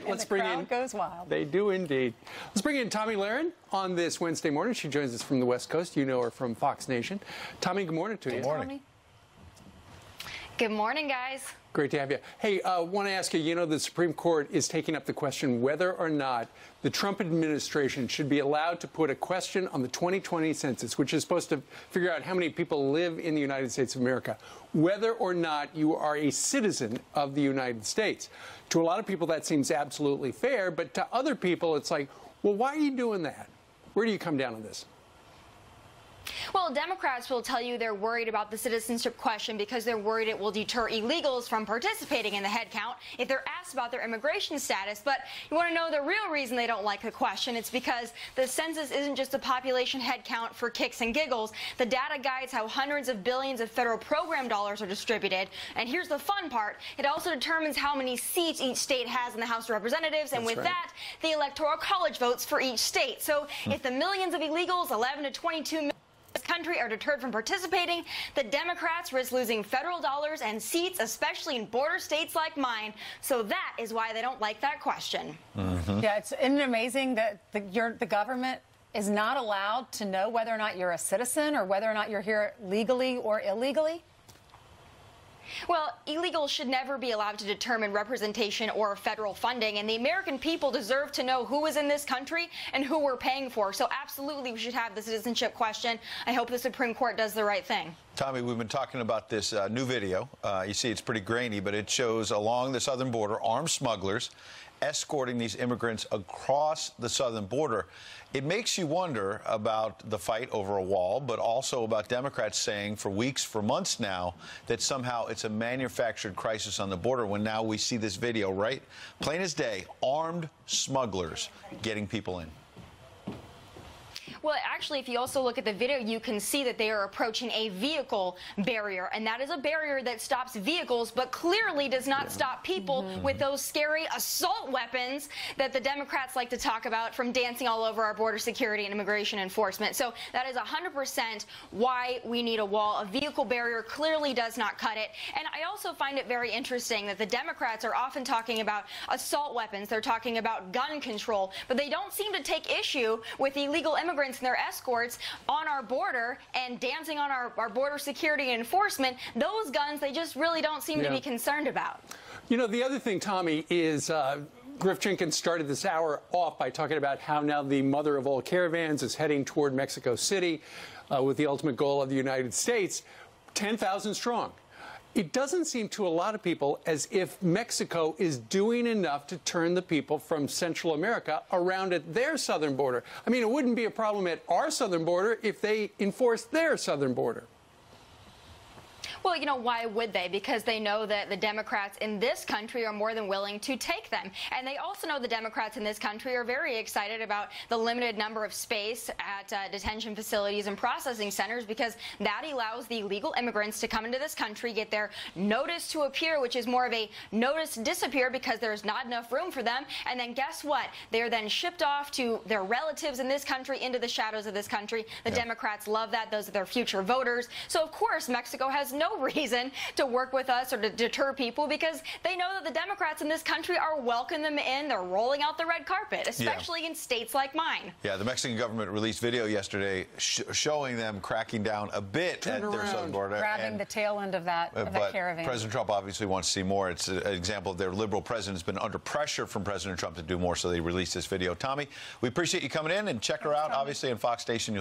Let's bring in. Goes wild. They do indeed. Let's bring in Tommy Lahren on this Wednesday morning. She joins us from the West Coast. You know her from Fox Nation. Tommy, good morning to you. Good morning. Good morning, guys. Great to have you. Hey, want to ask you, you know, the Supreme Court is taking up the question whether or not the Trump administration should be allowed to put a question on the 2020 census, which is supposed to figure out how many people live in the United States of America, whether or not you are a citizen of the United States. To a lot of people, that seems absolutely fair, but to other people, it's like, well, why are you doing that? Where do you come down on this? Well, Democrats will tell you they're worried about the citizenship question because they're worried it will deter illegals from participating in the head count if they're asked about their immigration status. But you want to know the real reason they don't like the question? It's because the census isn't just a population head count for kicks and giggles. The data guides how hundreds of billions of federal program dollars are distributed. And here's the fun part. It also determines how many seats each state has in the House of Representatives. And with that, the Electoral College votes for each state. So if the millions of illegals, 11 to 22 million, this country are deterred from participating, the Democrats risk losing federal dollars and seats, especially in border states like mine. So that is why they don't like that question. Yeah, isn't it amazing that the government is not allowed to know whether or not you're a citizen or whether or not you're here legally or illegally? Well, illegals should never be allowed to determine representation or federal funding, and the American people deserve to know who is in this country and who we're paying for. So absolutely we should have the citizenship question. I hope the Supreme Court does the right thing. Tommy, we've been talking about this new video. You see it's pretty grainy, but it shows along the southern border armed smugglers escorting these immigrants across the southern border. It makes you wonder about the fight over a wall, but also about Democrats saying for weeks, for months now, that somehow it's a manufactured crisis on the border when now we see this video, right? Plain as day, armed smugglers getting people in. Well, actually, if you also look at the video, you can see that they are approaching a vehicle barrier, and that is a barrier that stops vehicles, but clearly does not stop people with those scary assault weapons that the Democrats like to talk about from dancing all over our border security and immigration enforcement. So that is 100% why we need a wall. A vehicle barrier clearly does not cut it. And I also find it very interesting that the Democrats are often talking about assault weapons. They're talking about gun control, but they don't seem to take issue with illegal immigrants and their escorts on our border and dancing on our border security and enforcement. Those guns, they just really don't seem to be concerned about. You know, the other thing, Tommy, is Griff Jenkins started this hour off by talking about how now the mother of all caravans is heading toward Mexico City with the ultimate goal of the United States, 10,000 strong. It doesn't seem to a lot of people as if Mexico is doing enough to turn the people from Central America around at their southern border. I mean, it wouldn't be a problem at our southern border if they enforced their southern border. Well, you know, why would they? Because they know that the Democrats in this country are more than willing to take them. And they also know the Democrats in this country are very excited about the limited number of space at detention facilities and processing centers, because that allows the illegal immigrants to come into this country, get their notice to appear, which is more of a notice to disappear because there's not enough room for them. And then guess what? They're then shipped off to their relatives in this country, into the shadows of this country. The Democrats love that. Those are their future voters. So, of course, Mexico has no reason to work with us or to deter people, because they know that the Democrats in this country are welcoming them in. They're rolling out the red carpet, especially in states like mine. Yeah, the Mexican government released video yesterday showing them cracking down a bit at their southern border. Grabbing the tail end of that caravan. President Trump obviously wants to see more. It's an example of their liberal president has been under pressure from President Trump to do more, so they released this video. Tommy, we appreciate you coming in, and check her out, obviously, on Fox Station.